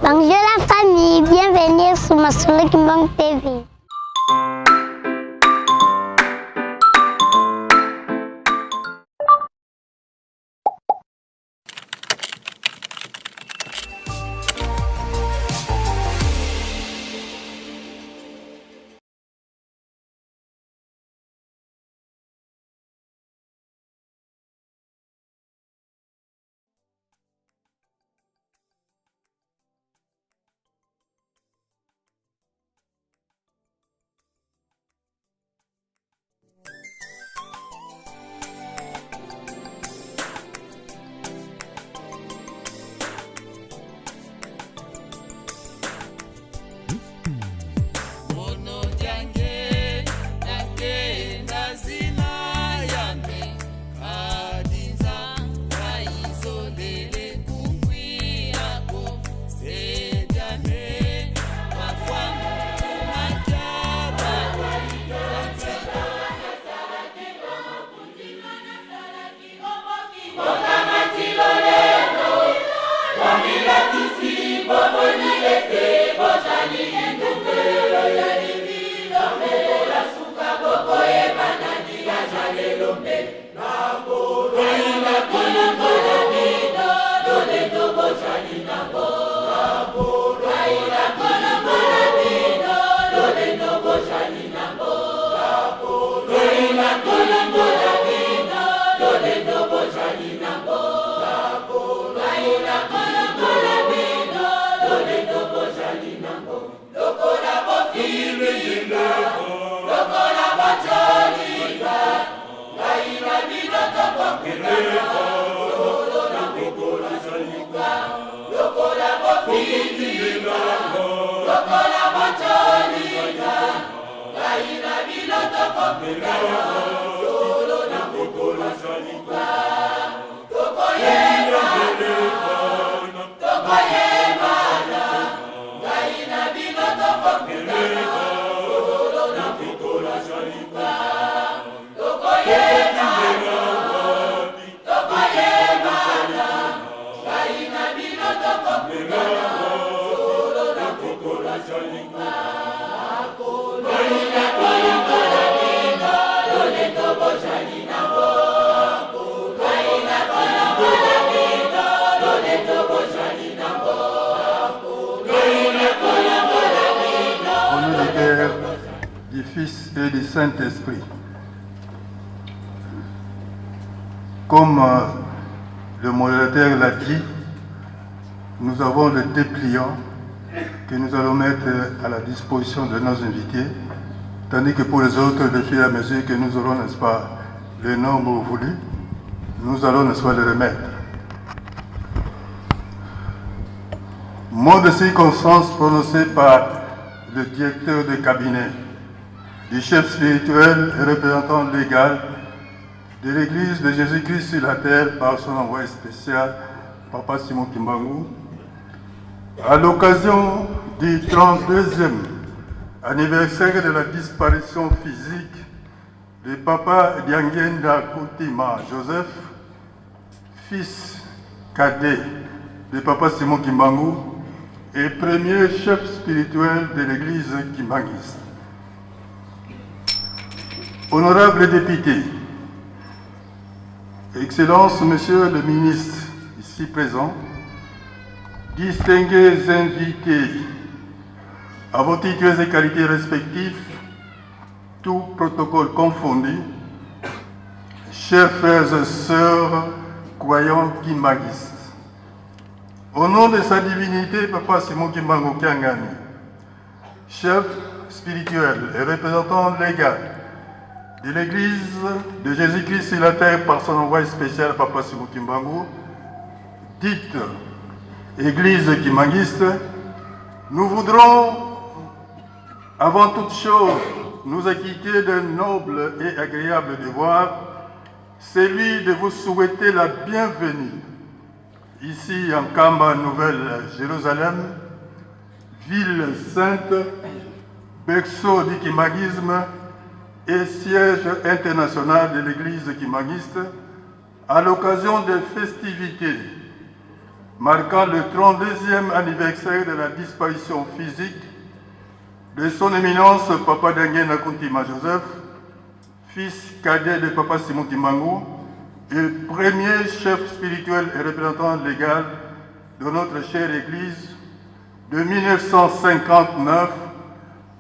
Bonjour la famille, bienvenue sur Massoula Kimbangu TV. Du Fils et du Saint-Esprit. Comme le modérateur l'a dit, nous avons le dépliant que nous allons mettre à la disposition de nos invités, tandis que pour les autres, de fur et à mesure que nous aurons, n'est-ce pas, le nombre voulu, nous allons, n'est-ce pas, le remettre. Mot de circonstance prononcé par le directeur de cabinet du chef spirituel et représentant légal de l'Église de Jésus-Christ sur la terre par son envoyé spécial, Papa Simon Kimbangu, à l'occasion du 32e anniversaire de la disparition physique de Papa Diangenda Koutima Joseph, fils cadet de Papa Simon Kimbangu et premier chef spirituel de l'Église kimbanguiste. Honorables députés, Excellences, Monsieur le ministre ici présent, distingués invités, à vos titres et qualités respectifs, tout protocole confondu, chers frères et sœurs, croyants kimbanguistes, au nom de sa divinité, Papa Simon Kimbangu Kiangani, chef spirituel et représentant légal de l'Église de Jésus-Christ sur la terre par son envoyé spécial, Papa Simon Kimbangu, dite Église kimbanguiste, nous voudrons, avant toute chose, nous acquitter d'un noble et agréable devoir, celui de vous souhaiter la bienvenue ici en Kamba, Nouvelle-Jérusalem, ville sainte, berceau du kimbanguisme et siège international de l'Église kimbanguiste, à l'occasion des festivités marquant le 32e anniversaire de la disparition physique de son éminence Papa Dengue Nakuntima Joseph, fils cadet de Papa Simon Kimbangu et premier chef spirituel et représentant légal de notre chère Église de 1959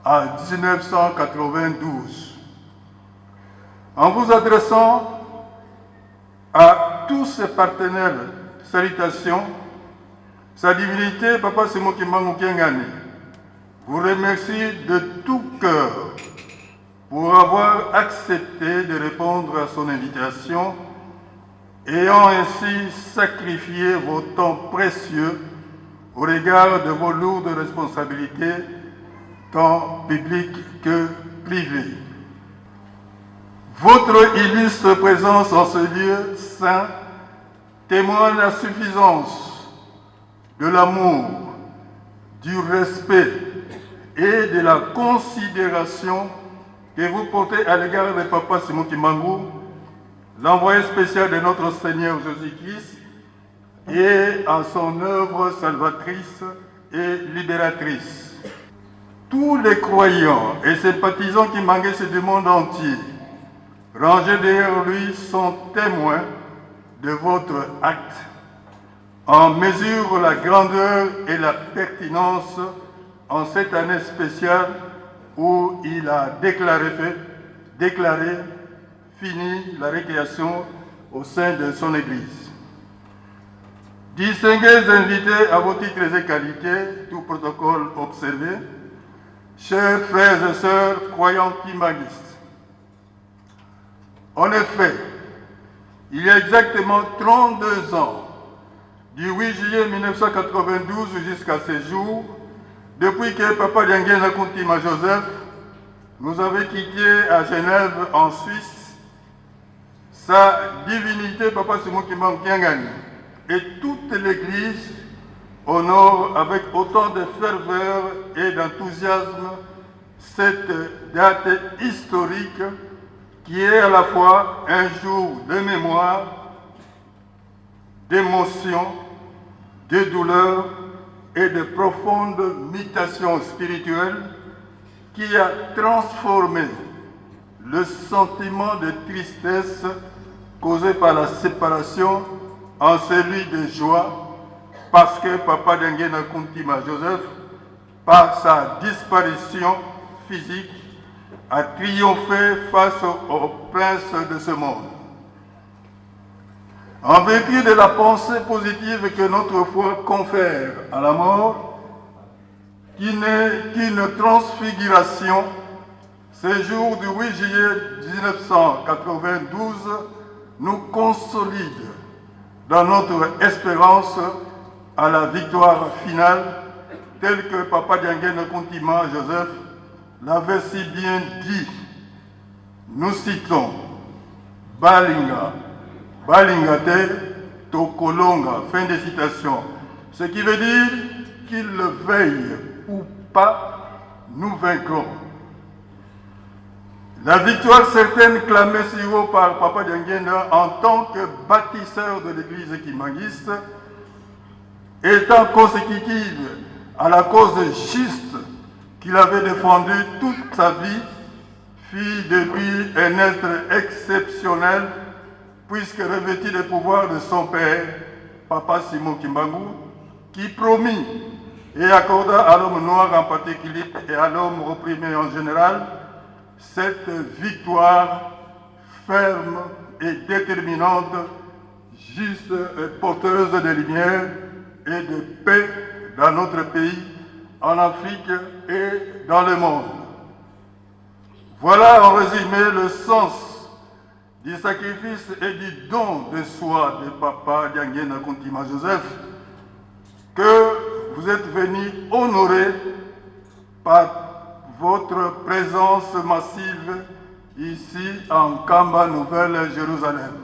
à 1992. En vous adressant à tous ses partenaires, salutations, sa divinité, Papa Simon Kimbangu Kiengani, vous remercie de tout cœur pour avoir accepté de répondre à son invitation, ayant ainsi sacrifié vos temps précieux au regard de vos lourdes responsabilités, tant publiques que privées. Votre illustre présence en ce lieu saint témoigne la suffisance de l'amour, du respect et de la considération que vous portez à l'égard de Papa Simon Kimbangu, l'envoyé spécial de notre Seigneur Jésus-Christ, et à son œuvre salvatrice et libératrice. Tous les croyants et sympathisants qui manquaient du monde entier, rangés derrière lui, sont témoins de votre acte, en mesure la grandeur et la pertinence en cette année spéciale où il a déclaré fini la récréation au sein de son Église. Distingués invités à vos titres et qualités, tout protocole observé, chers frères et sœurs croyants kimbanguistes, en effet, il y a exactement 32 ans, du 8 juillet 1992 jusqu'à ce jour, depuis que Papa Dengue Nakuntima Joseph nous avait quittés à Genève, en Suisse, sa divinité Papa Simon Kimbangu Kiengani et toute l'Église honorent avec autant de ferveur et d'enthousiasme cette date historique qui est à la fois un jour de mémoire, d'émotion, de douleur et de profonde mutation spirituelle qui a transformé le sentiment de tristesse causé par la séparation en celui de joie parce que Papa Dengue Nakuntima Joseph, par sa disparition physique, a triomphé face au prince de ce monde. En vertu de la pensée positive que notre foi confère à la mort, qui n'est qu'une transfiguration, ce jour du 8 juillet 1992 nous consolide dans notre espérance à la victoire finale, telle que Papa Dengue Nakuntima Joseph l'avait si bien dit. Nous citons Balinga, Balingate, Tokolonga, fin de citation. Ce qui veut dire qu'il le veuille ou pas, nous vaincrons. La victoire certaine clamée si haut par Papa Dengue en tant que bâtisseur de l'église kimbanguiste, étant consécutive à la cause juste qu'il avait défendue toute sa vie, fit de lui un être exceptionnel, puisque revêtu des pouvoirs de son père, Papa Simon Kimbangu, qui promit et accorda à l'homme noir en particulier et à l'homme opprimé en général cette victoire ferme et déterminante, juste et porteuse de lumière et de paix dans notre pays, en Afrique et dans le monde. Voilà en résumé le sens du sacrifice et du don de soi de Papa Dengue Nakuntima Joseph que vous êtes venus honorer par votre présence massive ici en Kamba, Nouvelle-Jérusalem.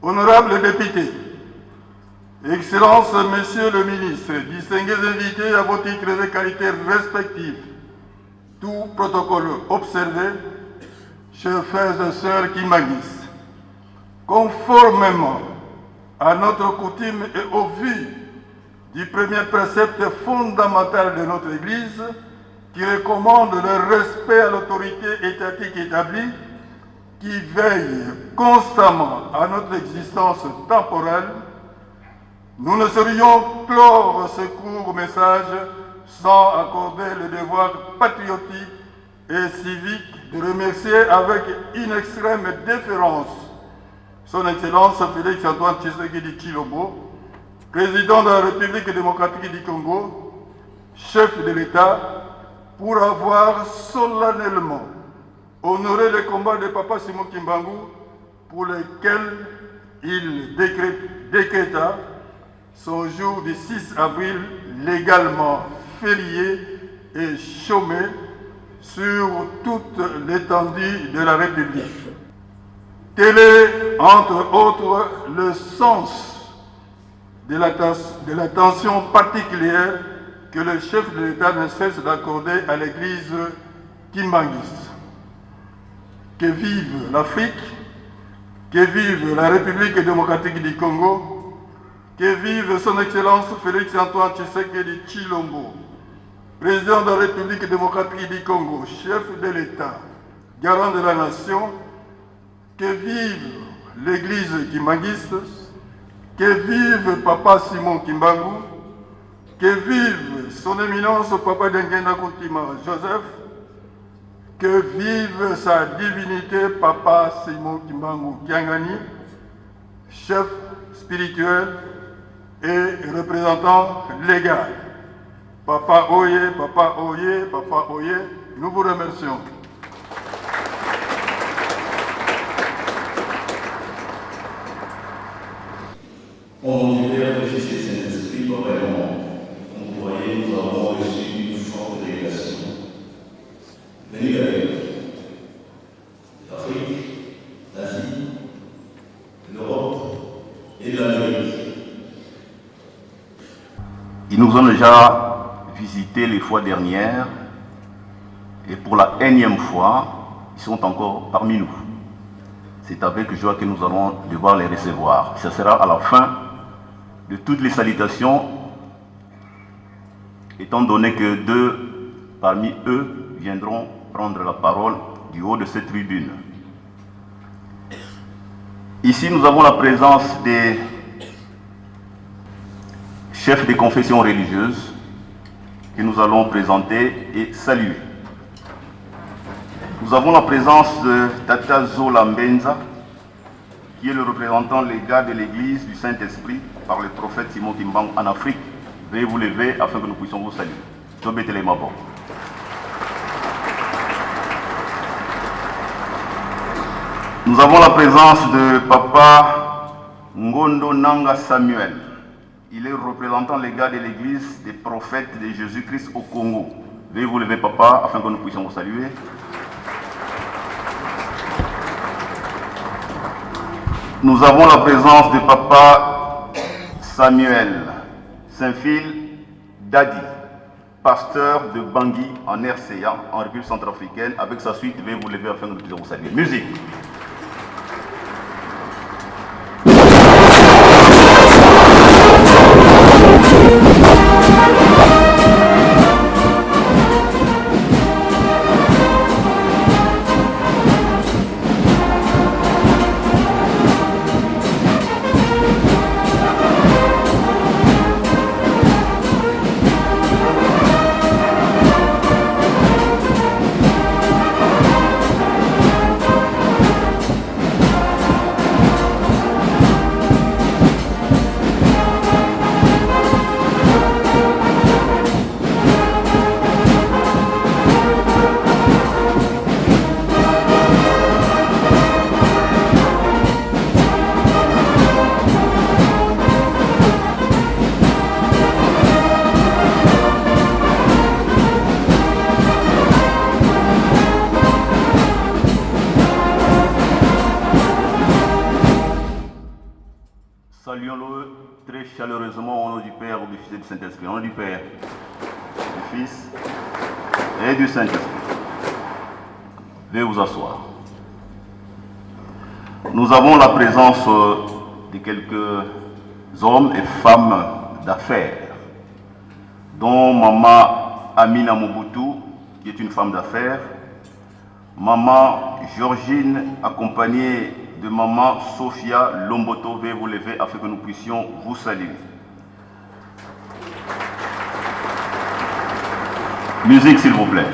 Honorables députés, Excellences, Messieurs le ministre, distingués invités à vos titres et qualités respectifs, tout protocole observé, chers frères et sœurs kimbanguistes, conformément à notre coutume et au vu du premier précepte fondamental de notre Église qui recommande le respect à l'autorité étatique établie, qui veille constamment à notre existence temporelle, nous ne saurions clore ce court message sans accorder le devoir patriotique et civique de remercier avec une extrême déférence Son Excellence Félix Antoine Tshisekedi Tshilombo, président de la République démocratique du Congo, chef de l'État, pour avoir solennellement honoré les combats de Papa Simon Kimbangu, pour lesquels il décréta son jour du 6 avril légalement férié et chômé sur toute l'étendue de la République. Tel est, entre autres, le sens de l'attention particulière que le chef de l'État ne cesse d'accorder à l'Église kimbanguiste. Que vive l'Afrique, que vive la République démocratique du Congo, que vive son Excellence Félix Antoine Tshisekedi Tshilombo, président de la République démocratique du Congo, chef de l'État, garant de la nation, que vive l'Église kimbanguiste, que vive Papa Simon Kimbangu, que vive son éminence Papa Dengenda Kuntima Joseph, que vive sa divinité Papa Simon Kimbangu Kiangani, chef spirituel et représentant légal. Papa Oye, Papa Oye, Papa Oye, nous vous remercions. Au nom du Père, du Fils et du Saint-Esprit, Papa et Maman, comme vous voyez, nous avons reçu une forte délégation venue d'Afrique, d'Asie, de l'Europe et de l'Amérique. Ils nous ont déjà visités les fois dernières et pour la énième fois, ils sont encore parmi nous. C'est avec joie que nous allons devoir les recevoir. Ce sera à la fin de toutes les salutations, étant donné que deux parmi eux viendront prendre la parole du haut de cette tribune. Ici, nous avons la présence des chefs des confessions religieuses que nous allons présenter et saluer. Nous avons la présence de Tata Zola Mbenza, qui est le représentant légal de l'Église du Saint-Esprit par le prophète Simon Kimbangu en Afrique. Veuillez vous lever afin que nous puissions vous saluer. Nous avons la présence de Papa Ngondo Nanga Samuel. Il est représentant légal de l'Église des prophètes de Jésus-Christ au Congo. Veuillez vous lever, Papa, afin que nous puissions vous saluer. Nous avons la présence de Papa Samuel Saint-Phil Dadi, pasteur de Bangui en RCA, en République centrafricaine. Avec sa suite, veuillez vous lever afin que nous puissions vous saluer. Musique. Saluons-le très chaleureusement au nom du Père, du Fils et du Saint-Esprit. Au nom du Père, du Fils et du Saint-Esprit. Veuillez vous asseoir. Nous avons la présence de quelques hommes et femmes d'affaires, dont Maman Amina Mobutu, qui est une femme d'affaires, Maman Georgine, accompagnée de Maman Sophia Lomboto, veuillez vous lever afin que nous puissions vous saluer. Musique, s'il vous plaît.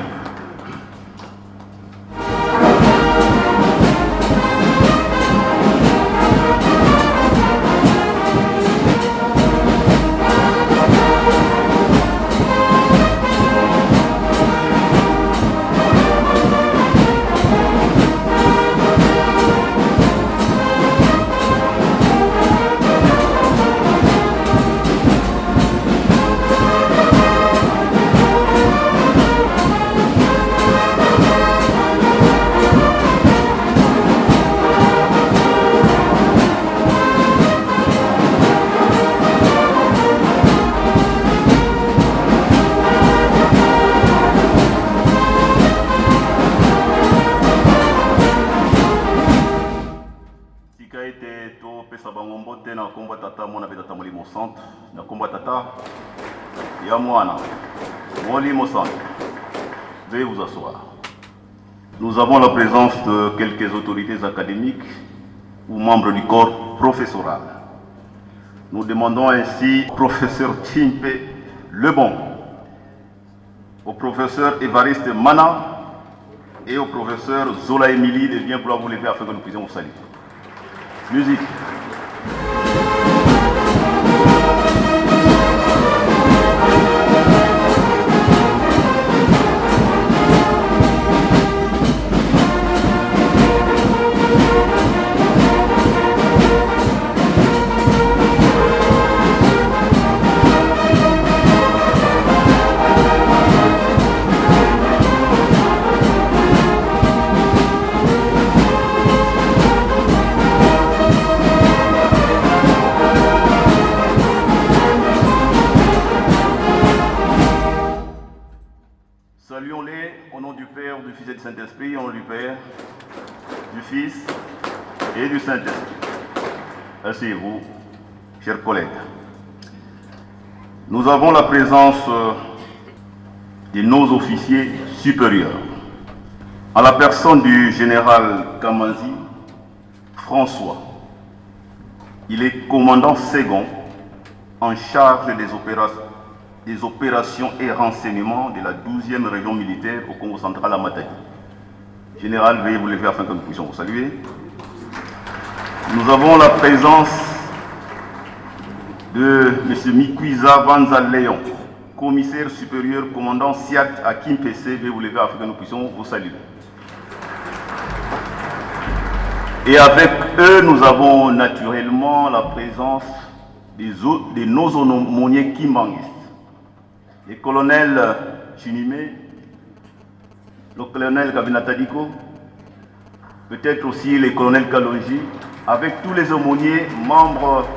Veuillez vous asseoir. Nous avons la présence de quelques autorités académiques ou membres du corps professoral. Nous demandons ainsi au professeur Timpe Lebon, au professeur Évariste Mana et au professeur Zola Emily de bien vouloir vous lever afin que nous puissions vous saluer. Musique. Saluons-les au nom du Père, du Fils et du Saint-Esprit, au nom du Père, du Fils et du Saint-Esprit. Asseyez-vous, chers collègues. Nous avons la présence de nos officiers supérieurs. À la personne du général Kamanzi François, il est commandant second en charge des opérations et renseignements de la 12e région militaire au Congo central à Matadi. Général, veuillez vous lever afin que nous puissions vous saluer. Nous avons la présence de M. Mikwiza Vanza Léon, commissaire supérieur commandant SIAT à Kimpese. Veuillez vous lever afin que nous puissions vous saluer. Et avec eux, nous avons naturellement la présence de nos aumôniers kimbanguistes. Le colonel Chinime, le colonel Kabinatadiko, peut-être aussi le colonel Kalonji, avec tous les aumôniers, membres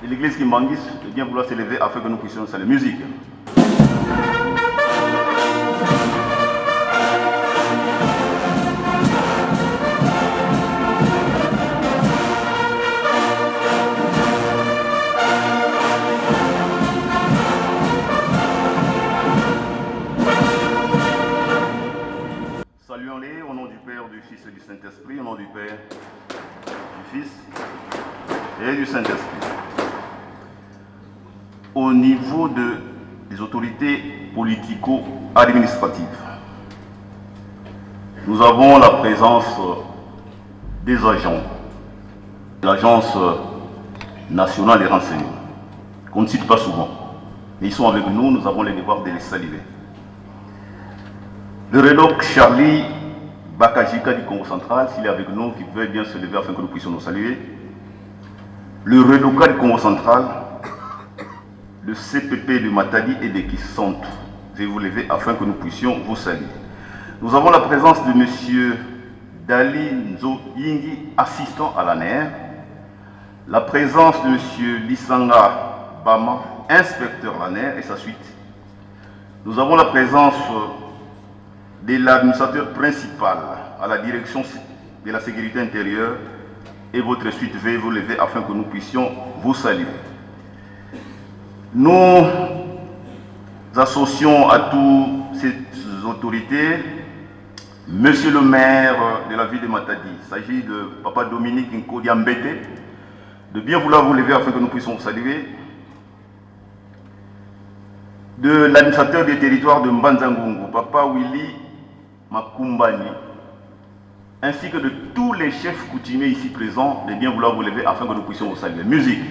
de l'église Kimbangis, de bien vouloir s'élever afin que nous puissions saluer. Musique. Saluons-les au nom du Père, du Fils et du Saint-Esprit, au nom du Père, du Fils et du Saint-Esprit. Au niveau des autorités politico-administratives, nous avons la présence des agents de l'Agence nationale des renseignements, qu'on ne cite pas souvent, mais ils sont avec nous, nous avons le devoir de les saluer. Le REDOC Charlie Bakajika du Congo central, s'il est avec nous, qui veut bien se lever afin que nous puissions nous saluer. Le REDOCA du Congo central, le CPP de Matadi et de Kisonto. Je vais vous lever afin que nous puissions vous saluer. Nous avons la présence de M. Dali Nzo Yingi, assistant à l'ANER. La présence de M. Lisanga Bama, inspecteur à l'ANER et sa suite. Nous avons la présence de l'administrateur principal à la direction de la sécurité intérieure et votre suite, veuillez vous lever afin que nous puissions vous saluer. Nous associons à toutes ces autorités Monsieur le maire de la ville de Matadi. Il s'agit de Papa Dominique Nkodiambete, de bien vouloir vous lever afin que nous puissions vous saluer. De l'administrateur des territoires de Mbanzangungu, Papa Willy Makumbani, ainsi que de tous les chefs coutumiers ici présents, de bien vouloir vous lever afin que nous puissions vous saluer. Musique.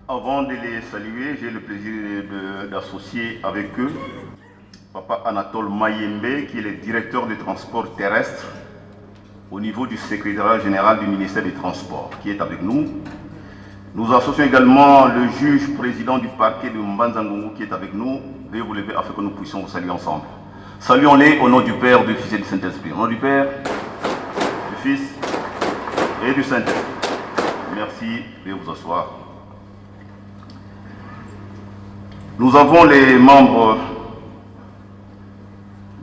Avant de les saluer, j'ai le plaisir d'associer avec eux Papa Anatole Mayembe, qui est le directeur des transports terrestres au niveau du secrétariat général du ministère des Transports, qui est avec nous. Nous associons également le juge président du parquet de Mbanzangungu, qui est avec nous. Veuillez vous lever afin que nous puissions vous saluer ensemble. Saluons-les au nom du Père, du Fils et du Saint-Esprit. Au nom du Père, du Fils et du Saint-Esprit. Merci, veuillez vous asseoir. Nous avons les membres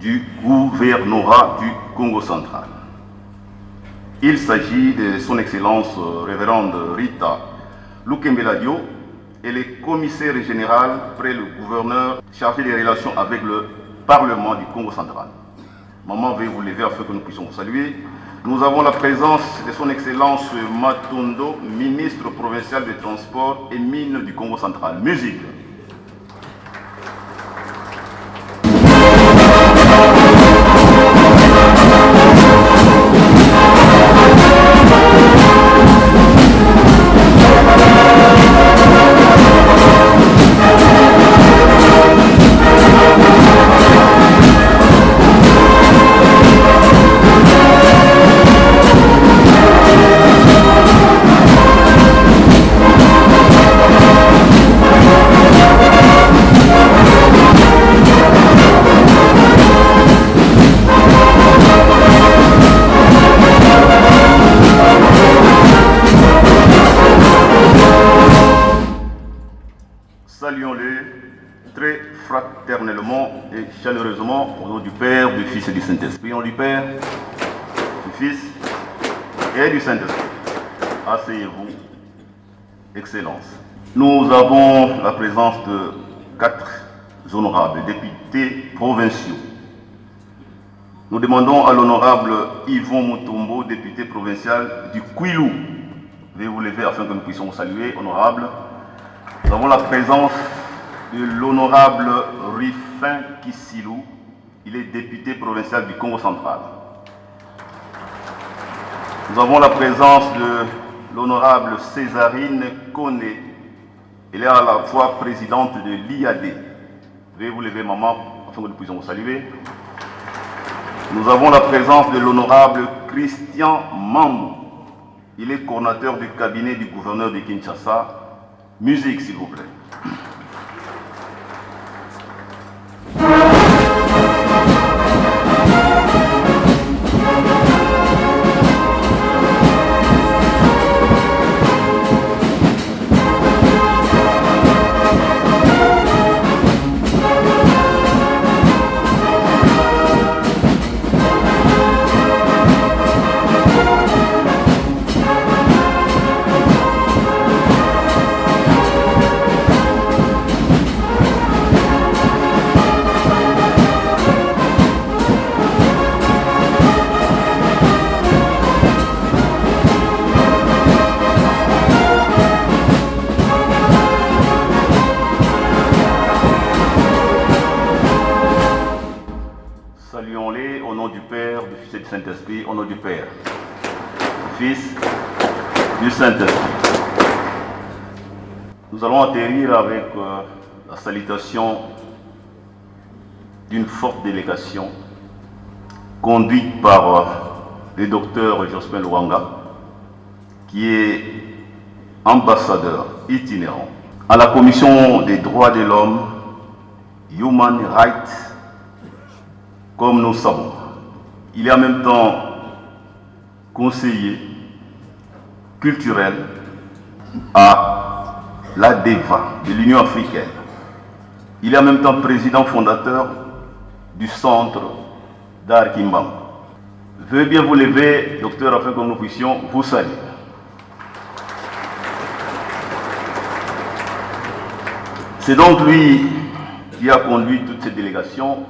du gouvernorat du Congo central. Il s'agit de son Excellence révérende Rita Lukembeladio et le commissaire général près le gouverneur chargé des relations avec le Parlement du Congo central. Maman, veuillez vous lever afin que nous puissions vous saluer. Nous avons la présence de son Excellence Matondo, ministre provincial des Transports et Mines du Congo central. Musique. Saluons-les très fraternellement et chaleureusement au nom du Père, du Fils et du Saint-Esprit. Au nom du Père, du Fils et du Saint-Esprit. Asseyez-vous, Excellence. Nous avons la présence de 4 honorables députés provinciaux. Nous demandons à l'honorable Yvon Mutombo, député provincial du Kwilu. Veuillez vous lever afin que nous puissions vous saluer, honorable. Nous avons la présence de l'honorable Rifin Kissilou. Il est député provincial du Congo central. Nous avons la présence de l'honorable Césarine Kone. Elle est à la fois présidente de l'IAD. Veuillez vous lever, maman, afin que nous puissions vous saluer. Nous avons la présence de l'honorable Christian Mambou. Il est coordinateur du cabinet du gouverneur de Kinshasa. Musique, s'il vous plaît. Saint-Esprit, au nom du Père, du Fils, du Saint-Esprit. Nous allons atterrir avec la salutation d'une forte délégation conduite par le docteur Jospin Luanga, qui est ambassadeur itinérant à la Commission des droits de l'homme, Human Rights, comme nous savons. Il est en même temps conseiller culturel à l'ADEVA de l'Union africaine. Il est en même temps président fondateur du Centre d'art Kimbang. Veuillez bien vous lever, docteur, afin que nous puissions vous saluer. C'est donc lui qui a conduit toute cette délégation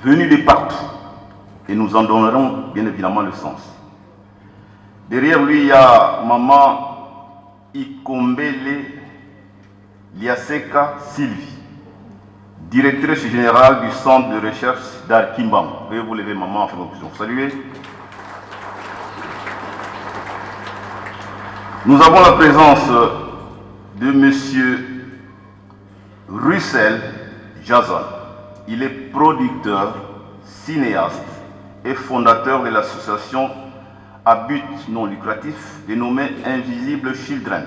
venue de partout. Et nous en donnerons bien évidemment le sens. Derrière lui, il y a maman Ikombele Liaseka Sylvie, directrice générale du Centre de recherche d'art Kimbang. Veuillez vous lever, maman, afin que nous puissions vous saluer. Nous avons la présence de monsieur Russell Jason. Il est producteur, cinéaste et fondateur de l'association à but non lucratif dénommée Invisible Children.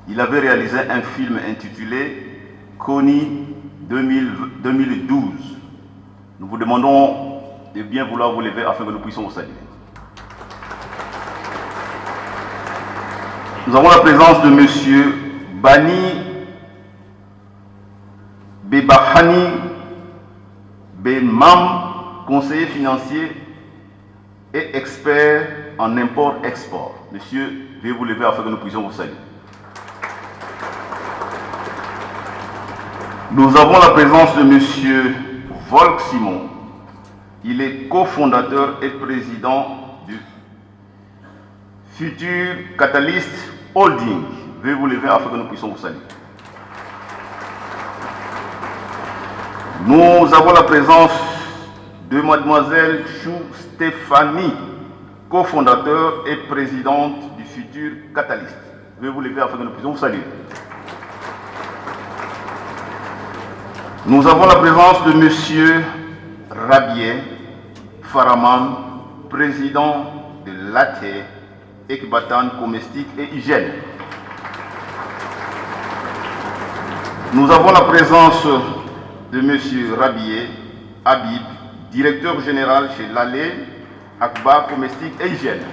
Il avait réalisé un film intitulé Connie 2012. Nous vous demandons de bien vouloir vous lever afin que nous puissions vous saluer. Nous avons la présence de monsieur Bani Bebahani Bemam, conseiller financier et expert en import-export. Monsieur, veuillez vous lever afin que nous puissions vous saluer. Nous avons la présence de monsieur Volk Simon. Il est cofondateur et président du Futur Catalyst Holding. Veuillez vous lever afin que nous puissions vous saluer. Nous avons la présence de mademoiselle Chou Stéphanie, cofondateur et présidente du Futur Catalyst. Veuillez vous lever afin que nous puissions vous saluer. Nous avons la présence de monsieur Rabier Faraman, président de l'ATE, Ekbatan Comestique et Hygiène. Nous avons la présence de M. Rabier Habib, directeur général chez l'ALE, Akba Comestique et Hygiène.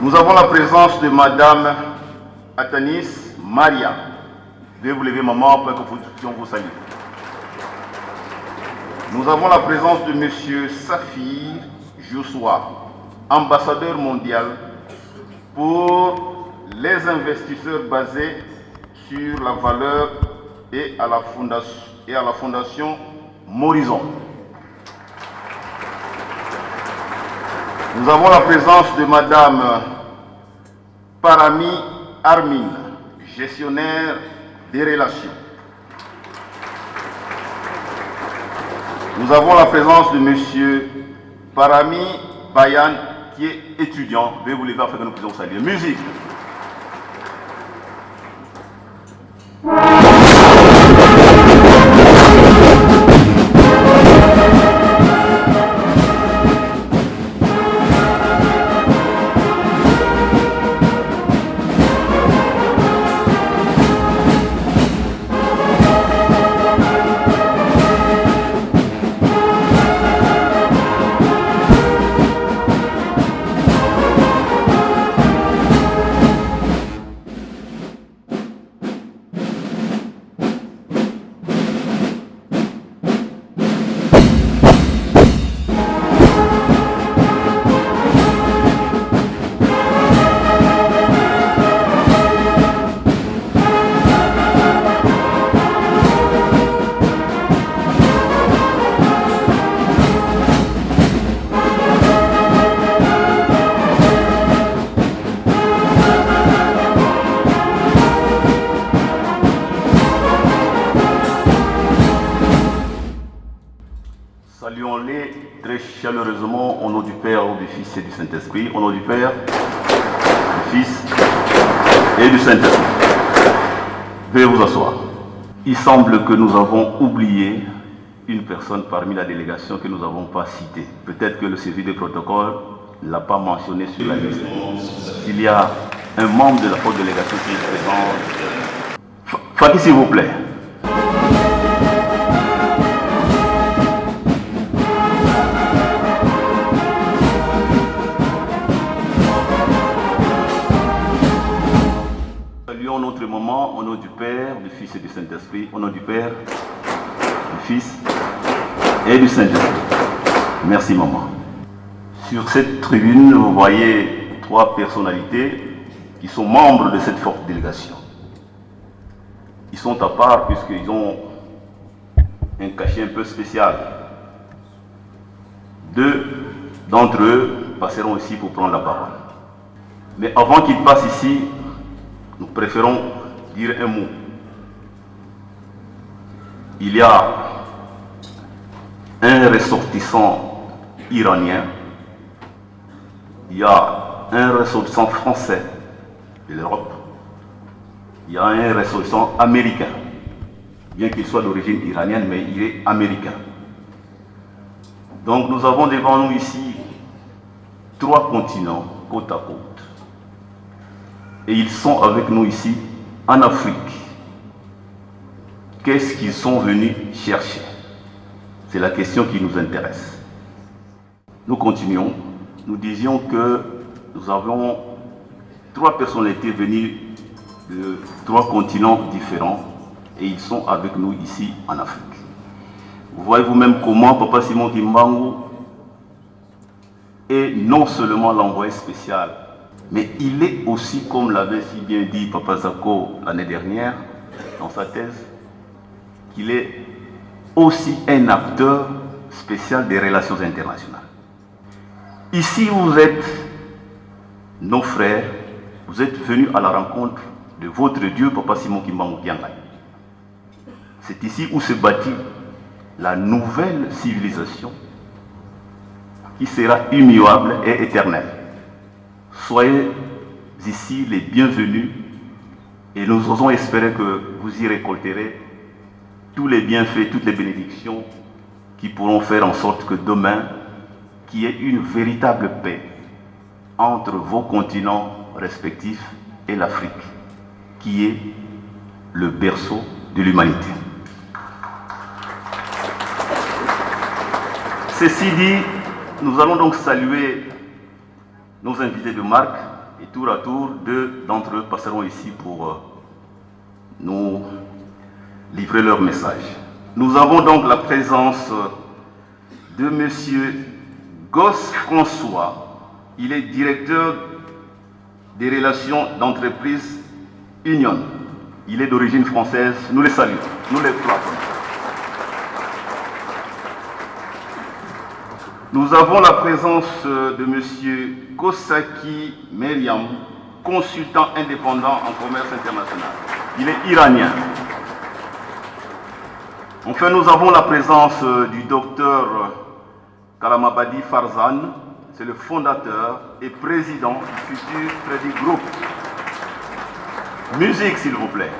Nous avons la présence de Mme Atanis Maria. Veuillez vous lever, maman, pour que nous puissions vous saluer. Nous avons la présence de M. Safir Joshua, ambassadeur mondial pour les investisseurs basés sur la valeur et à la fondation Morizon. Nous avons la présence de Madame Parami Armin, gestionnaire des relations. Nous avons la présence de Monsieur Parami Bayan, qui est étudiant. Veuillez vous lever afin que nous puissions saluer. Musique. Saluons-les très chaleureusement au nom du Père, du Fils et du Saint-Esprit. Au nom du Père, du Fils et du Saint-Esprit. Veuillez vous asseoir. Il semble que nous avons oublié une personne parmi la délégation que nous n'avons pas citée. Peut-être que le service de protocole ne l'a pas mentionné sur la liste. S'il y a un membre de la haute délégation qui est présent, Faki, s'il vous plaît. Saluons notre moment au nom du Père, du Fils et du Saint-Esprit. Au nom du Père, du Fils et du Saint-Esprit. Merci, maman. Sur cette tribune, vous voyez 3 personnalités qui sont membres de cette forte délégation. Ils sont à part puisqu'ils ont un cachet un peu spécial. 2 d'entre eux passeront ici pour prendre la parole. Mais avant qu'ils passent ici, nous préférons dire un mot. Il y a un ressortissant iranien, il y a un ressortissant français de l'Europe, il y a un ressortissant américain, bien qu'il soit d'origine iranienne, mais il est américain. Donc nous avons devant nous ici 3 continents côte à côte. Et ils sont avec nous ici en Afrique. Qu'est-ce qu'ils sont venus chercher? C'est la question qui nous intéresse. Nous continuons. Nous disions que nous avons 3 personnalités venues de 3 continents différents et ils sont avec nous ici en Afrique. Vous voyez vous-même comment Papa Simon Kimbangu est non seulement l'envoyé spécial, mais il est aussi, comme l'avait si bien dit Papa Zako l'année dernière dans sa thèse, qu'il est aussi un acteur spécial des relations internationales. Ici, vous êtes nos frères, vous êtes venus à la rencontre de votre Dieu, Papa Simon Kimbangu Diangai. C'est ici où se bâtit la nouvelle civilisation qui sera immuable et éternelle. Soyez ici les bienvenus et nous osons espérer que vous y récolterez tous les bienfaits, toutes les bénédictions qui pourront faire en sorte que demain, qu'il y ait une véritable paix entre vos continents respectifs et l'Afrique, qui est le berceau de l'humanité. Ceci dit, nous allons donc saluer nos invités de marque et tour à tour, 2 d'entre eux passeront ici pour nous livrer leur message. Nous avons donc la présence de Monsieur Gosse François. Il est directeur des relations d'entreprise Union. Il est d'origine française. Nous les saluons. Nous les flattons. Nous avons la présence de M. Kosaki Meriam, consultant indépendant en commerce international. Il est iranien. Enfin, nous avons la présence du docteur Kalamabadi Farzan, c'est le fondateur et président du futur Credit Group. Musique, s'il vous plaît.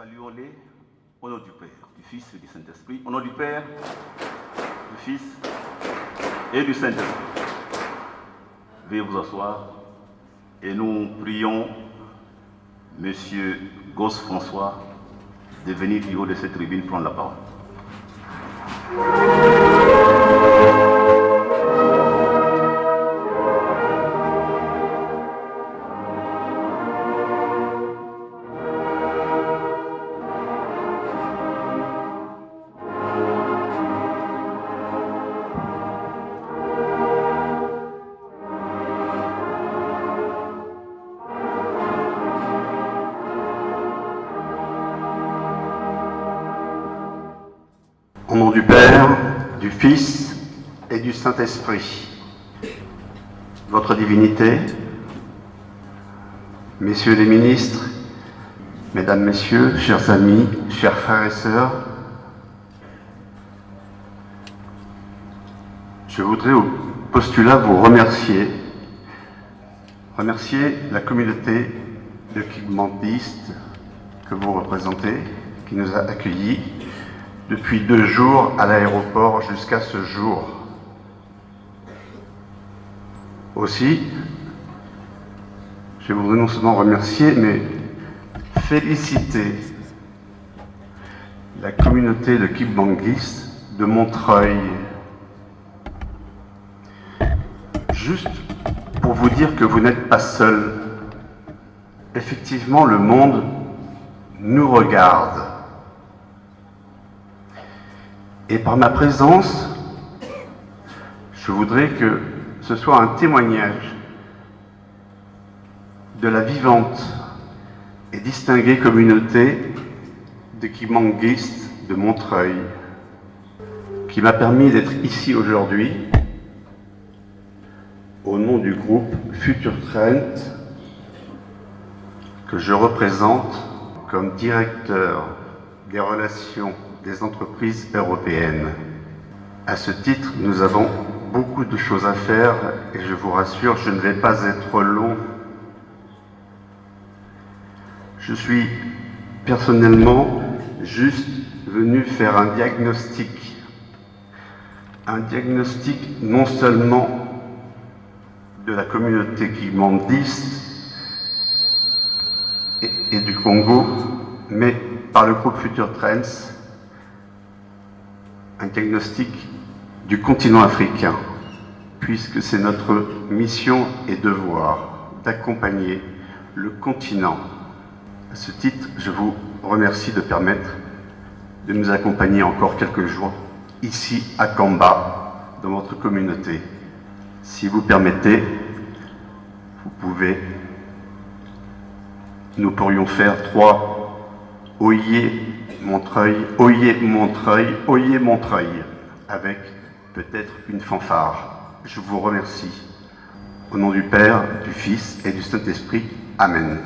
Saluons-les au nom du Père, du Fils et du Saint-Esprit. Au nom du Père, du Fils et du Saint-Esprit. Veuillez vous asseoir et nous prions Monsieur Gosse François de venir du haut de cette tribune prendre la parole. Au nom du Père, du Fils et du Saint-Esprit, Votre Divinité, Messieurs les ministres, Mesdames, Messieurs, chers amis, chers frères et sœurs, je voudrais au postulat vous remercier la communauté de Kibandistes que vous représentez, qui nous a accueillis depuis 2 jours à l'aéroport jusqu'à ce jour. Aussi, je voudrais non seulement remercier, mais féliciter la communauté de Kibandistes de Montreuil. Juste pour vous dire que vous n'êtes pas seuls. Effectivement, le monde nous regarde. Et par ma présence, je voudrais que ce soit un témoignage de la vivante et distinguée communauté de Kibandistes de Montreuil, qui m'a permis d'être ici aujourd'hui au nom du groupe Future Trend, que je représente comme directeur des relations des entreprises européennes. À ce titre, nous avons beaucoup de choses à faire et je vous rassure, je ne vais pas être long. Je suis personnellement juste venu faire un diagnostic non seulement de la communauté Kibandiste et du Congo, mais par le groupe Future Trends, un diagnostic du continent africain, puisque c'est notre mission et devoir d'accompagner le continent. À ce titre, je vous remercie de permettre de nous accompagner encore quelques jours ici à Kamba, dans votre communauté. Si vous permettez, nous pourrions faire 3 Oyez Montreuil, Oyez Montreuil, Oyez Montreuil, avec peut-être une fanfare. Je vous remercie. Au nom du Père, du Fils et du Saint-Esprit. Amen.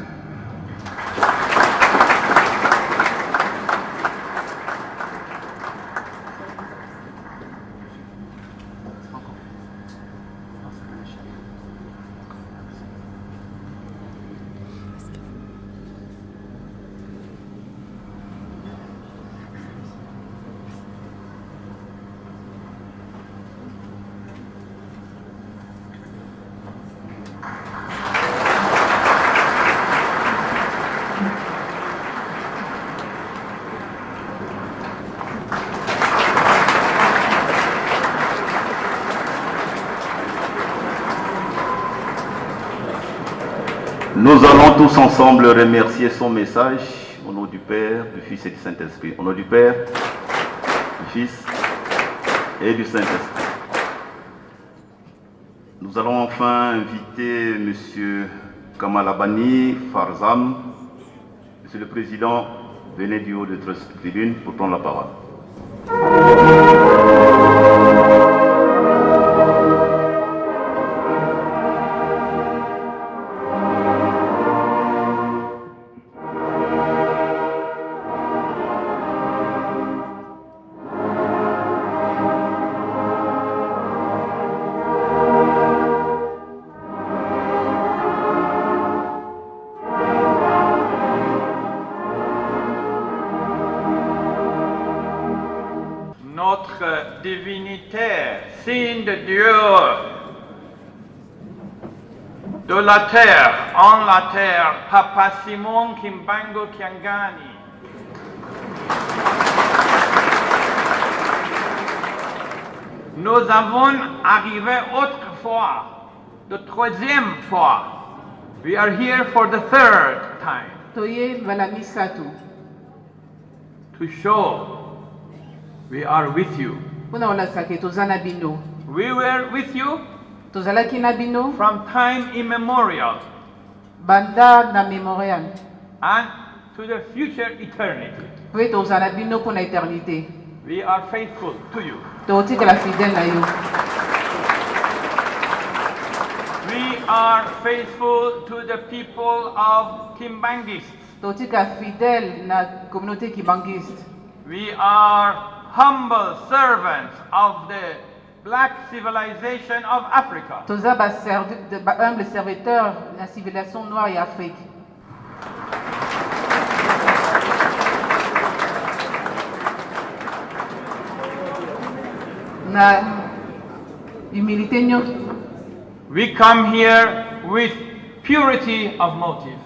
Nous allons tous ensemble remercier son message au nom du Père, du Fils et du Saint-Esprit. Au nom du Père, du Fils et du Saint-Esprit. Nous allons enfin inviter M. Kamalabani Farzam. Monsieur le Président, venez du haut de votre tribune pour prendre la parole. divinité, signe de Dieu, de la terre, en la terre, Papa Simon Kimbangu Kiangani. Nous avons arrivé autrefois, de troisième fois. We are here for the third time Toye bala misato. to show we are with you. Pona olasake tozana bino. We were with you Tozalaki na bino from time immemorial banda na memorial. and to the future eternity. Pe tozala bino pour la éternité. We are faithful to you. Totika la fidèle na yo. We are faithful to the people of Kimbangis. Totika fidèle na communauté kibangiste. We are humble servants of the black civilization of Africa. Toza ba humble serviteur de la civilisation noire et Afrique. Na humilité nyo. We come here with purity of motive.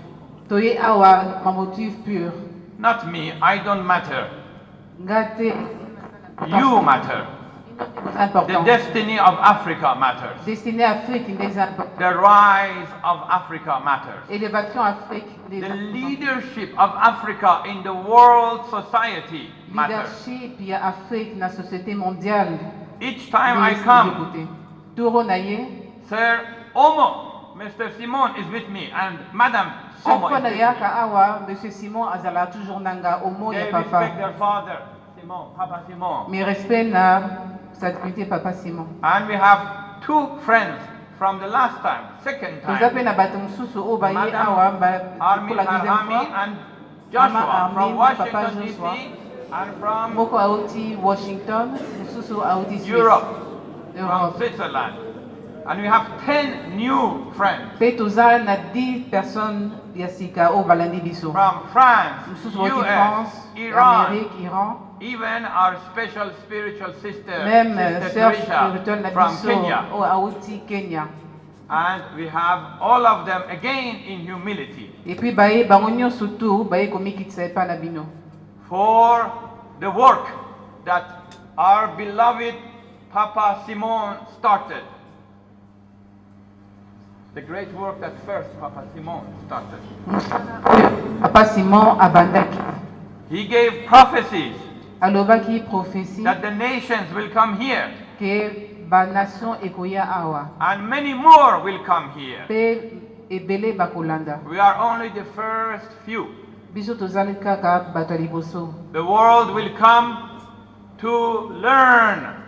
Toye awa ma motif pur. Not me, I don't matter. Ngate You matter. The important. destiny of Africa matters. Destiné Afrique des importants. The rise of Africa matters. Élévation Afrique des The importants. leadership of Africa in the world society matters. Leadership ya Afrique na société mondiale. Each time I come, Touro na ye. Sir Omo, Mr. Simon is with me, and Madam Chaque Omo fois is na with me. yaka awa, Monsieur Simon azala toujours nanga omo They ya respect papa. their father, Simon, Papa Simon. Mais respect na sa dignité papa Simon. And we have two friends from the last time, second Toza pe time. na bato mosusu o ba ye Madam awa ba Armin pour la deuxième Arhami fois. and Joshua Mama from Armin, Washington Papa DC Joshua. and from Moko auti Washington, mosusu auti Suisse. Europe, from Europe. Switzerland. And we have 10 new friends Pe toza na 10 personnes ya sika o balandi biso. from France, Mosusu auti US, France, Iran, Amérique, Iran. even our special spiritual sister, Même Sister sœur Teresa spirituelle na from biso Kenya. o auti Kenya. And we have all of them again in humility Et puis baye bango nyonso tu baye komikitisa epa na bino. for the work that our beloved Papa Simon started. The great work that first Papa Simon started. Papa Simon abandaki. He gave prophecies Alobaki prophétie that the nations will come here ke ba nation ekoya awa. and many more will come here. Pe ebele bakolanda. We are only the first few. Biso tozali kaka bato ya liboso. The world will come to learn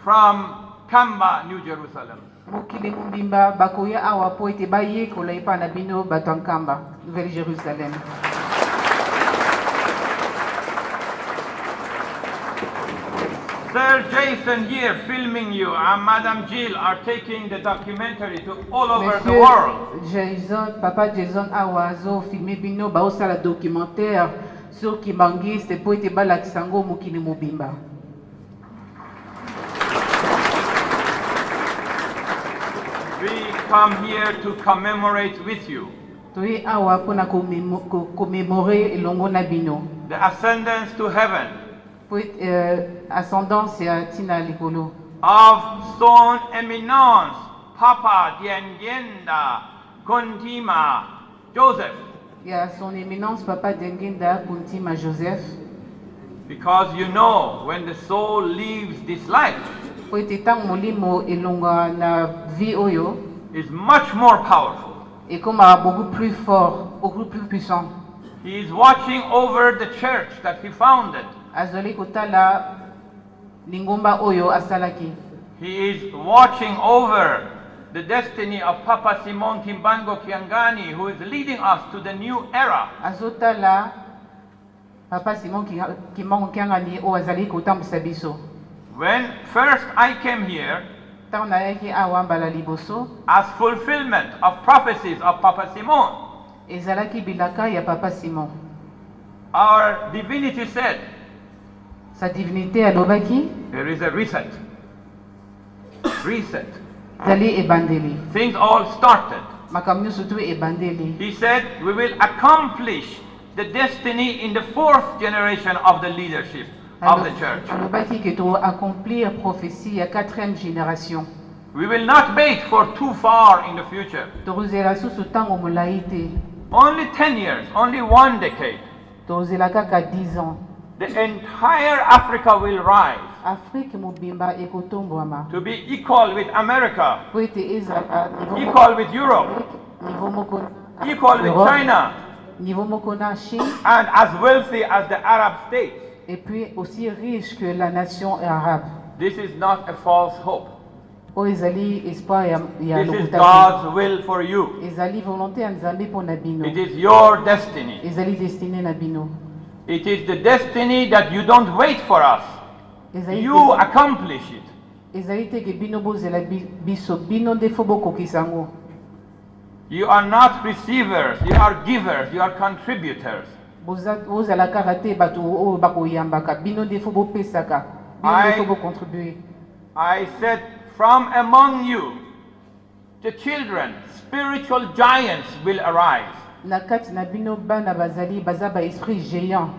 from Kamba, New Jerusalem. Mokili mobimba bakoya awa po ete bayekola epa na bino bato ya nkamba, Nouvelle Jérusalem. Sir Jason here filming you and Madam Jill are taking the documentary to all over the world. Monsieur Jason, Papa Jason awa azo filme bino baosala documentaire sur Kibangiste po ete balakisa yango mokili mobimba. We come here to commemorate with you Toye awa mpona commémorer elongo na bino. the ascendance to heaven Po ascendance ya ntina likolo. of son eminence Papa Diengienda Kontima Joseph, Ya son éminence Papa Dengenda Kuntima Joseph. because you know when the soul leaves this life Po ete ntango molimo elonga na vie oyo is much more powerful. ekomaka beaucoup plus fort, beaucoup plus puissant. He is watching over the church that he founded. Azali kotala lingomba oyo asalaki. He is watching over the destiny of Papa Simon Kimbangu Kiangani, who is leading us to the new era. Azotala Papa Simon Kimbangu Kiangani o azali kotambisa biso. When first I came here, Ntango nayaki awa mbala liboso, as fulfillment of prophecies of Papa Simon, ezalaki bilaka ya Papa Simon. our divinity said, Sa divinité alobaki there is a reset. Reset. zali ebandeli. Things all started. Makambo nyonso tu ebandeli. He said, we will accomplish the destiny in the 4th generation of the leadership of the church. Alobaki ke to accomplir prophétie ya 4e génération. We will not wait for too far in the future. Tozela susu tango molai te. Only 10 years, only 1 decade. Tozela kaka 10 ans. The entire Africa will rise Afrique mobimba ekotombwama. to be equal with America, Po ete ezala equal with Europe, niveau moko equal with Europe, China, niveau moko na Chine, and as wealthy as the Arab states. et puis aussi riche que la nation arabe. This is not a false hope. Po ezali espoir ya This is lokuta te. God's will for you. Ezali volonté ya Nzambe mpo na bino. It is your destiny. Ezali destiné na bino. It is the destiny that you don't wait for us. Ezali You accomplish it. ezali te ke bino bozela biso bino nde fo bokokisa yango. You are not receivers, you are givers, you are contributors. Bozala kaka te bato oyo bakoyambaka bino nde fo bopesaka bino nde fo bocontribue. I said, from among you, the children, spiritual giants will arise. Na kati na bino bana bazali baza ba esprit géant.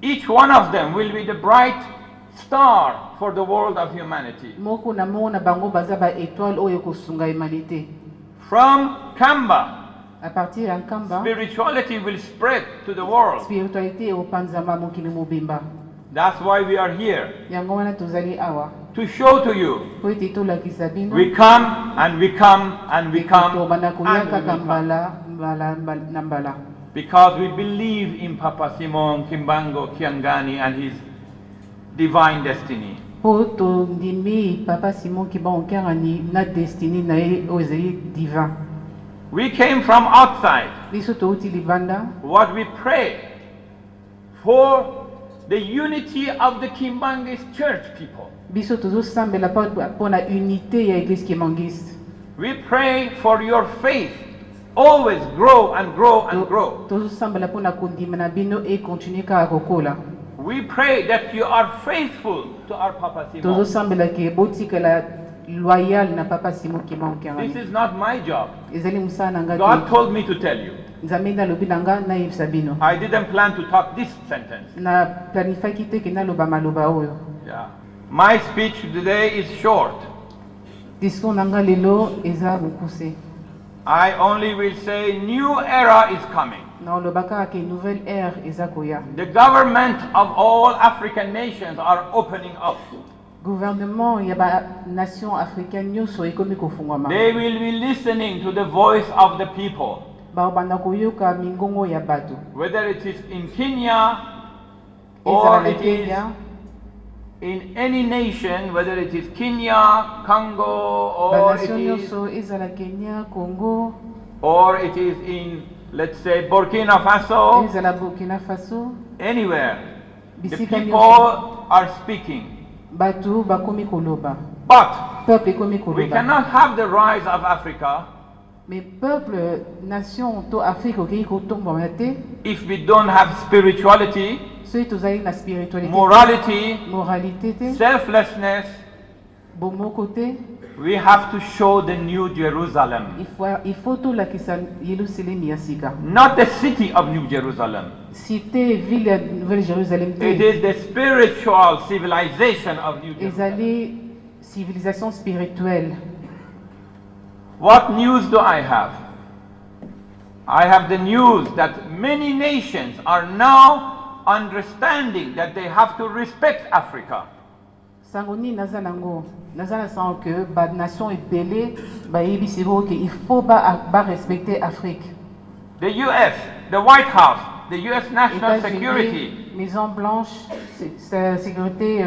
Each one of them will be the bright star for the world of humanity. Moko na mona bango baza ba étoile oyo kosunga humanité. From Kamba, À partir ya Nkamba, spirituality will spread to the world. spiritualité opanzama mokili mobimba. That's why we are here, Yango wana tozali awa. to show to you. Po ete tolakisa bino. We come and we come and we come Tobanda and koya we kaka will come. mbala na mbala. Because we believe in Papa Simon Kimbango Kiangani and his divine destiny. Po tondimi Papa Simon Kimbango Kiangani na destiny na ye oyo ezali divin. We came from outside. Biso touti libanda. What we pray for the unity of the Kimbangist church people. Biso tozosambela mpo na unité ya église kimangiste. We pray for your faith always grow and grow and grow. Tozosambela mpo na kondima na bino e continue kaka kokola. We pray that you are faithful to our Papa Simon. Tozosambela ke botikala loyal na Papa Simon Kimbango This Kiangani. is not my job. Ezali mosala na nga God te. told me to tell you. Nzambe nalobi na nga nayebisa bino. I didn't plan to talk this sentence. Na planifaki te ke naloba maloba oyo. Yeah. My speech today is short. Discours na nga lelo eza mokuse. I only will say new era is coming. Naoloba kaka ke nouvelle ère eza koya. The government of all African nations are opening up. Gouvernement ya ba nation africaine nyonso ekomi kofungwama. They will be listening to the voice of the people. Babanda koyoka mingongo ya bato. Whether it is in Kenya or Ezala na it is Kenya, in any nation, whether it is Kenya, Congo, or it banation is, nyonso ezala Kenya, Congo, in, let's say, Burkina Faso, ezala Burkina Faso, anywhere. The bisika people nyonso are speaking. bato bakomi koloba. But Peuple ekomi we koloba. cannot have the rise of Africa Mais peuple, nation to Afrique okeyi kotombama te. if we don't have spirituality, Soki tozali na spiritualité, morality, moralité te, selflessness. bomoko te. We have to show the new Jerusalem, Il faut tolakisa Yerusalemi ya sika. not the city of New Jerusalem. Cité ville ya Nouvelle Jérusalem It te. is the spiritual civilization of New Jerusalem. Ezali civilisation spirituelle. What news do I have? I have the news that many nations are now understanding that they have to respect Africa. Sango nini naza nango? Naza na sango ke ba nation ebele bayebisi bo ke il faut ba respecter Afrique. The US, the White House, the US National Security États-Unis, Maison Blanche, sécurité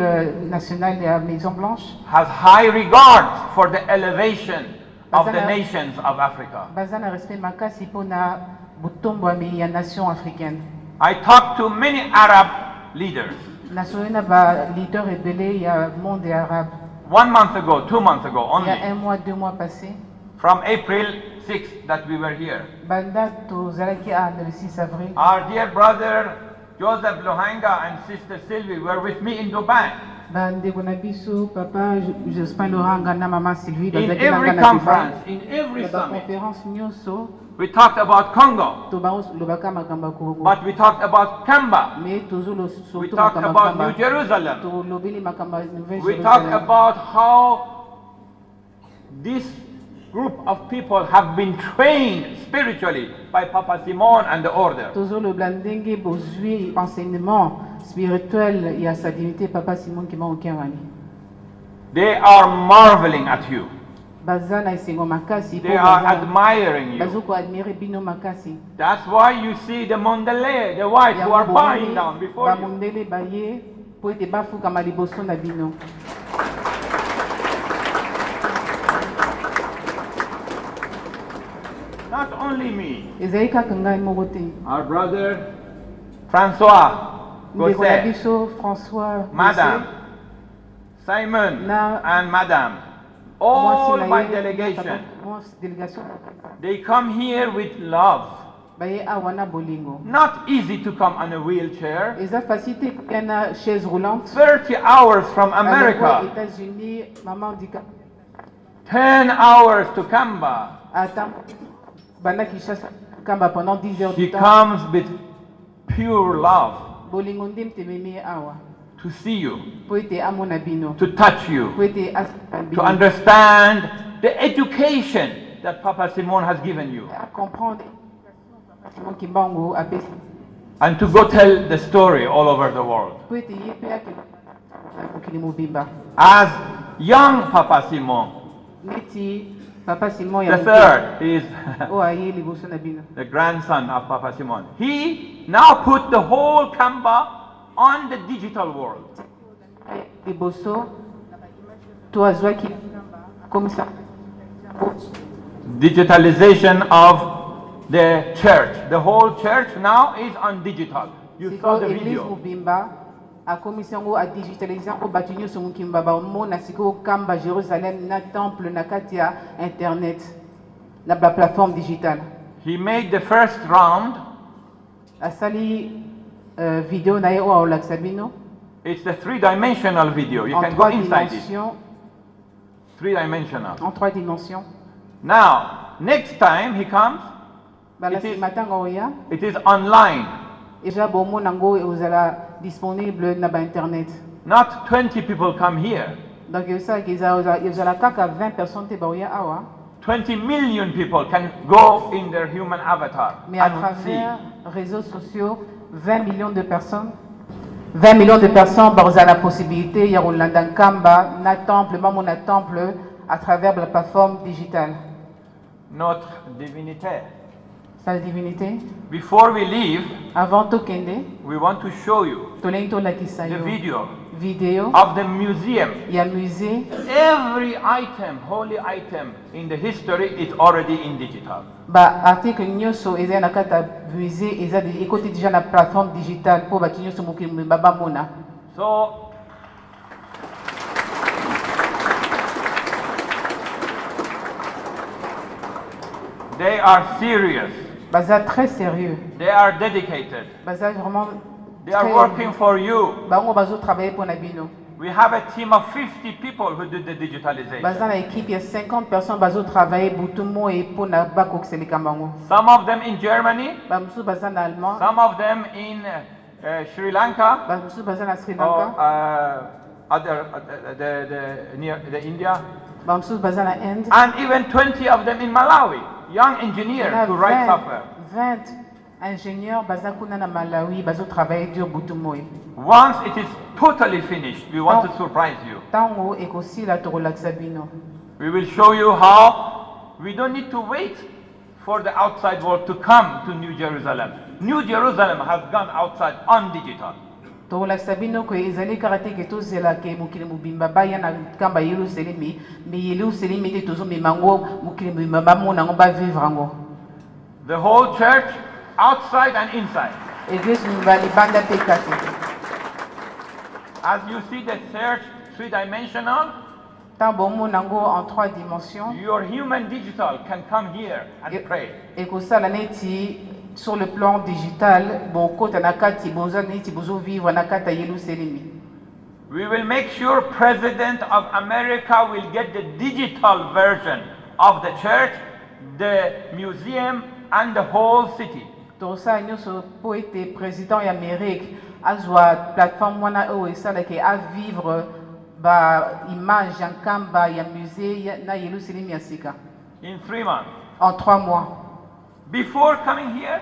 nationale ya Maison Blanche. has high regard for the elevation of the nations of Africa. Baza na respect makasi po na butombwami ya nation africaine. I talked to many Arab leaders Nasoye na ba leader ebele ya monde arabe. 1 month ago, 2 months ago Il y a only, un mois, 2 mois passés. from April 6th that we were here. Banda tozalaki a le 6 avril. Our dear brother Joseph Lohanga and Sister Sylvie were with me in Dubai. bandeko na biso papa Jospin Lohanga na mama Sylvie In bazalaki na every nga na conference, in every na summit, baconférence nyonso we talked about Congo, tolobaka makambo ya Congo but we talked about Kamba. mais We surtout talked makambo about ya New Kamba Jerusalem. tolobeli makambo ya Nouvelle We talked Jérusalem about how this group of people have been trained spiritually by Papa Simon and the order. tozoloba ndenge bozwi enseignement spirituel ya sa divinité papa Simon Kimbangu Okiawani They are marveling at you. baza na esengo makasi They are admiring you. bazokoadmire bino makasi That's why you see the Mondele, the whites who are bowing down before you. bamondele baye po ete bafukama liboso na bino Not only me, ezali kaka ngai moko te our brother Francois ndeko na Gosset, biso François Madame Simon Na- and Madame, all my delegation, délégation they come here with love. baye awa na bolingo Not easy to come on a wheelchair. eza facilité koya na chaise roulante 30 hours from Bazalaki America, États-Unis mama handicap 10 hours to Kamba. ata banda Kinshasa kamba pendant 10 heures She de temps comes with pure love bolingo nde tememi awa to see you, po ete amona bino to touch you, po ete asala to bino understand the education that Papa Simon has given you, à comprendre Simon Kimbangu apesi and to go tell the story all over the world. po ete ye mpe ake mokili mobimba As young Papa Simon, neti papa Simon the ya third is oyo aye liboso na bino the grandson of Papa Simon. He now put the whole Kamba on the digital world. liboso to azwaki komisa Digitalization of the church. The whole church now is on digital. You saw sikoyo the église video. mobimba akomisi yango adigitalize yango bato nyonso mokimba bamona sikoyo kamba Jérusalem na temple na kati ya internet na baplateforme digitale He made the first round. asali video na ye oyo aolakisa bino It's the three-dimensional video. You en can go trois inside it. dimensions Three-dimensional. en trois dimensions Now, next time he comes, bala It is- nsima ntango oya it is online. eja bomona yango ezala disponible na bainternet Not 20 people come here. donc esalaki ezala kaka 20 personnes te baoya awa 20 million people can go in their human avatar mais à and see. travers réseaux sociaux 20 millions de personnes bazala la possibilité ya kolanda nkamba na temple bamona temple à travers la plateforme digitale Notre divinité. sa divinité Before we leave, avant tokende we want to show you tolingi tolakisa the yo video video of the museum. ya musée Every item, holy item in the history is already in digital. baarticle nyonso eza na kati ya musée eza ekoti déjà na plateforme digitale mpo bato nyonso mokili mobimba bamona So, they are serious. baza très sérieux They are dedicated. baza vraiment They are working for you. bango bazotravaille mpo na bino We have a team of 50 people who did the digitalization. baza na équipe ya 50 personnes bazotravaille butu moi mpo na bakokisa likambo yango Some of them in Germany, bamosusu baza na allemand some of them in Sri Lanka, bamosusu baza na Sri or Lanka near the India, bamosusu baza na Inde and even 20 of them in Malawi, young engineers na who write software. 20 ingénieurs baza kuna na Malawi bazotravaille dur butu moi Once it is totally finished, we want to surprise you. ntango ekosila tokolakisa bino We will show you how we don't need to wait for the outside world to come to New Jerusalem. New Jerusalem has gone outside on digital. tokolakisa bino ke ezali kaka te ke tozela ke mokili mobimba baya na kamba yelusalemi me yelusalemi te tozomema yango mokili mobimba bamona yango bavivre yango The whole church, outside and inside. eglise mobimba libanda te kati As you see the third three-dimensional, ntango bomona yango en 3 dimensions your human digital can come here and pray. ekosala neti sur le plan digital, bokota na kati boza neti bozo vivre na kata Yerusalemi. We will make sure President of America will get the digital version of the church, the museum, and the whole city. Tosa nyonso po ete président ya Amérique azwa plateforme wana o esalaki a vivre ba image ya nkamba ya musée na Yerusalemi ya sika. In 3 months. En 3 mois. Before coming here,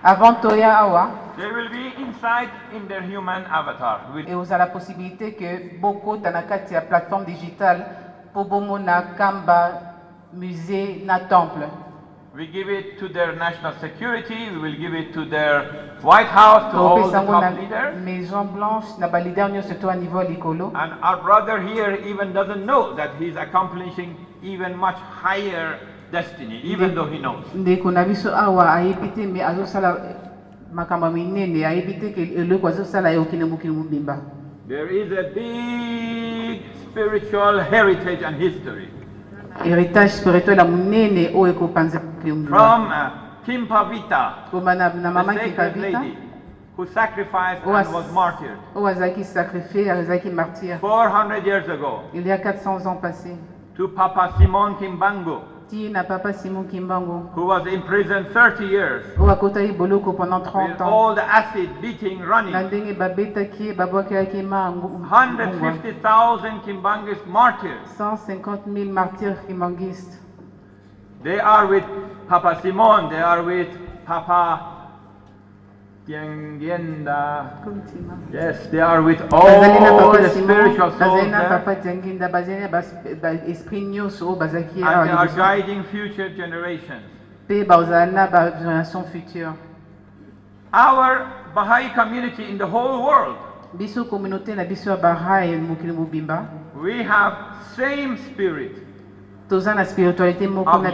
Avant toya awa, they will be inside in their human avatar. et vous avez la possibilité que beaucoup dans la plateforme digitale pour bomona kamba musée na temple. We give it to their national security, we will give it to their White House, to all the top leaders. Maison Blanche na ba leader nyo surtout à niveau likolo. And our brother here even doesn't know that he's accomplishing even much higher destiny, even though he knows. Ndeko na biso awa ayebite me azosala makamba minene ayebite ke eloko azosala yokine mukili mubimba. There is a big spiritual heritage and history. Héritage spirituel munene o ekopanza From Kimpavita, na mama the sacred lady who sacrificed and was martyred o azaki sacrifié, azaki martyr. 400 years ago. Il y a 400 ans passés. To Papa Simon Kimbangu, Na Papa Simon Kimbangu, who was in prison 30 years o akota iboloko pendant with 30 ans. all the acid beating running. Na ndenge babetaki babwaki mangu 150,000 Kimbangis martyrs. 150,000 martyrs kimbangistes. They are with Papa Simon, they are with Papa Tiangienda. Yes, they are with all the spiritual souls there. And they are guiding future generations. Our Baha'i community in the whole world, we have same spirit of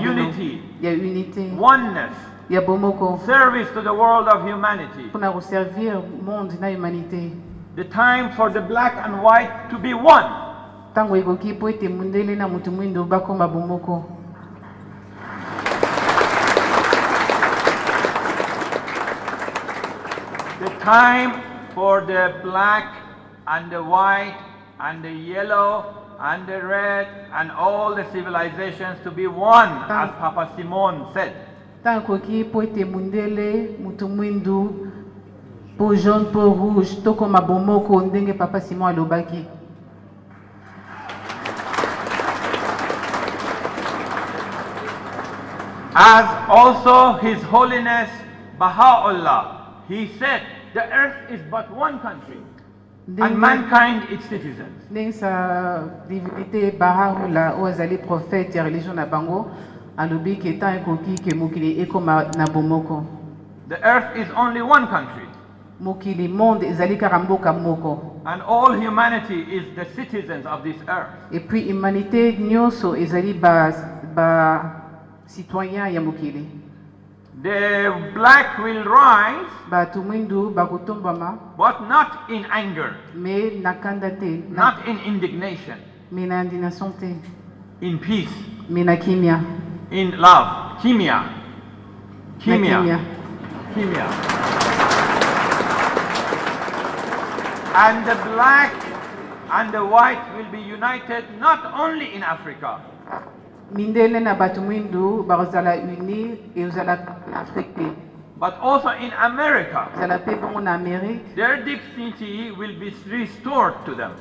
unity, oneness, service to the world of humanity. The time for the black and white to be one. The time for the black and the white and the yellow and the red and all the civilizations to be one, as Papa Simon said. Tankoki po ete mundele mutu mwindu po jaune po rouge toko mabomoko ndenge Papa Simon alobaki. As also His Holiness Baha'u'llah, he said, the earth is but one country and mankind its citizens. Ndenge sa divinité Baha'u'llah o azali prophète ya religion na bango. The earth is only one country. And all humanity is the citizens of this earth. The black will rise, but not in anger, not in indignation, in peace, in love, kimia. And the black and the white will be united not only in Africa, but also in America. Their dignity will be restored to them.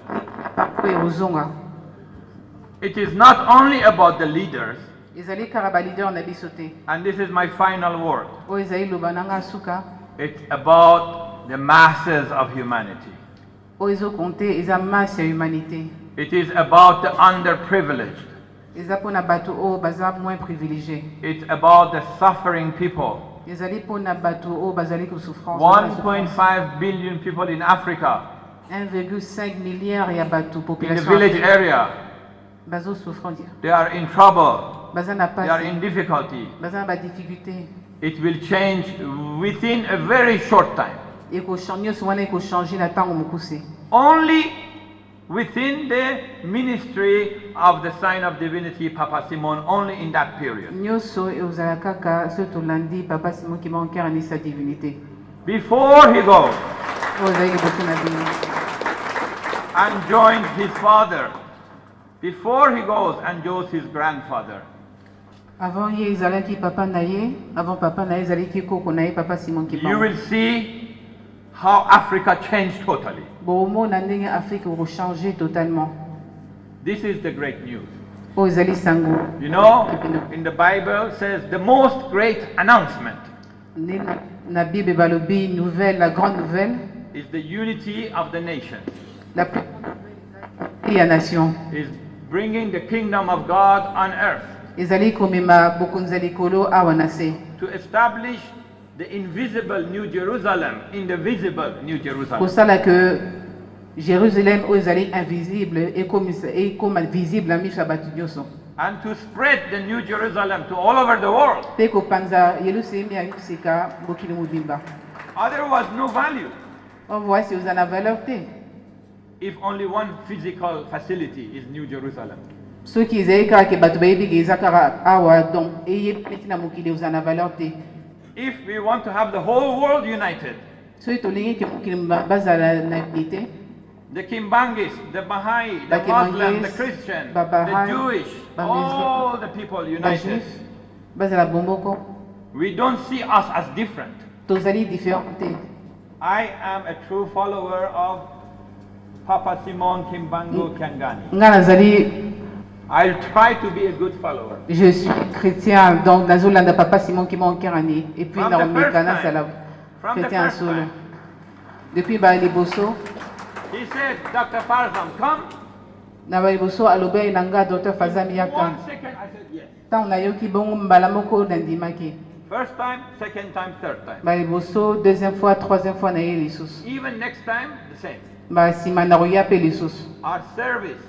It is not only about the leaders. And this is my final word. It's about the masses of humanity. It is about the underprivileged. It's about the suffering people. 1.5 billion people in Africa. 1,5 milliard ya batu in the village area. They are in trouble. They are in difficulty. It will change within a very short time. Only within the ministry of the sign of divinity Papa Simon only in that period. nyonso ekozala kaka so tolandi papa Simon Kimbangu sa divinité Before he goes oyo ezali liboso na bino and joins his father, before he goes and joins his grandfather, avant ye ezalaki papa na ye avant papa na ye ezalaki koko na ye papa Simon you Kimbangu will see how Africa changed totally. bomona ndenge Afrique ekochange totalement This is the great news. oyo ezali sango You know, in the Bible says the most great announcement nde na Bible balobi nouvelle la grande nouvelle is the unity of the nations, la plus ya nation is bringing the kingdom of God on earth ezali komema bokonzi ya likolo awa na se to establish the invisible New Jerusalem in the visible New Jerusalem. kosala ke Jérusalem oyo ezali invisible ekoma visible na miso ya bato nyonso And to spread the New Jerusalem to all over the world. mpe kopanza yelusalemi ya sika mokili mobimba Other was no value voici oza na valeur te if only one physical facility is New Jerusalem. soki ezali kaka ke bato bayebi ke eza kaka awa donc eyebi neti na mokili oza na valeur te If we want to have the whole world united, soki tolingi ke mokili bazala na unité the Kimbangis, the Baha'i, the Bakimangis, Muslim, the Christian, the Babahai, Jewish, all the people united, bajuif bazala bomboko we don't see us as different. tozali différent te I am a true follower of Papa Simon Kimbangu Kyangani. nga nazali I'll try to be a good follower. je suis chrétien donc nazolanda papa Simon Kimbangu Kyangani et puis From the naomeka first nazala time. From the chrétien first solo time. depuis baliboso He said, Dr. Farzam, come. na baliboso alobi na nga Dr. Fazami yaka 1 second, I said yes. ntango nayoki bongo mbala moko nandimaki First time, second time, third time. baliboso deuxième fois troisième fois na ye lisusu Even next time, the same. basima na koya mpe lisusu Our service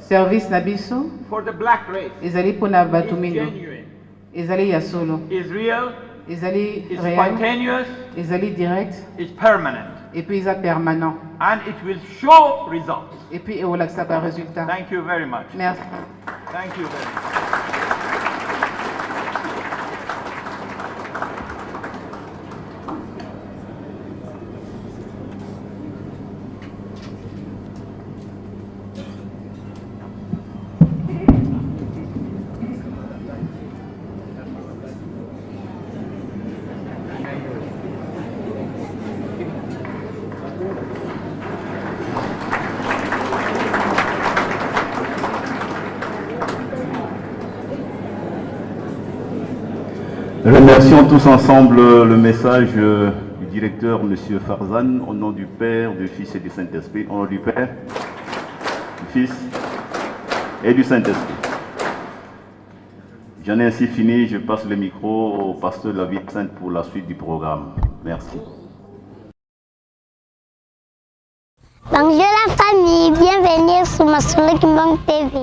service na biso for the black race ezali mpona is bato mindo genuine, ezali ya solo is real, ezali is réel spontaneous, ezali direct is permanent, et puis eza permanent and it will show results. et puis ekolakisa barésultat Thank you very much. merci Thank you very much. Remercions tous ensemble le message du directeur, M. Farzan, au nom du Père, du Fils et du Saint-Esprit. Au nom du Père, du Fils et du Saint-Esprit. J'en ai ainsi fini. Je passe le micro au pasteur de la Ville Sainte pour la suite du programme. Merci. Bonjour la famille, bienvenue sur Massoula Kimbangu TV.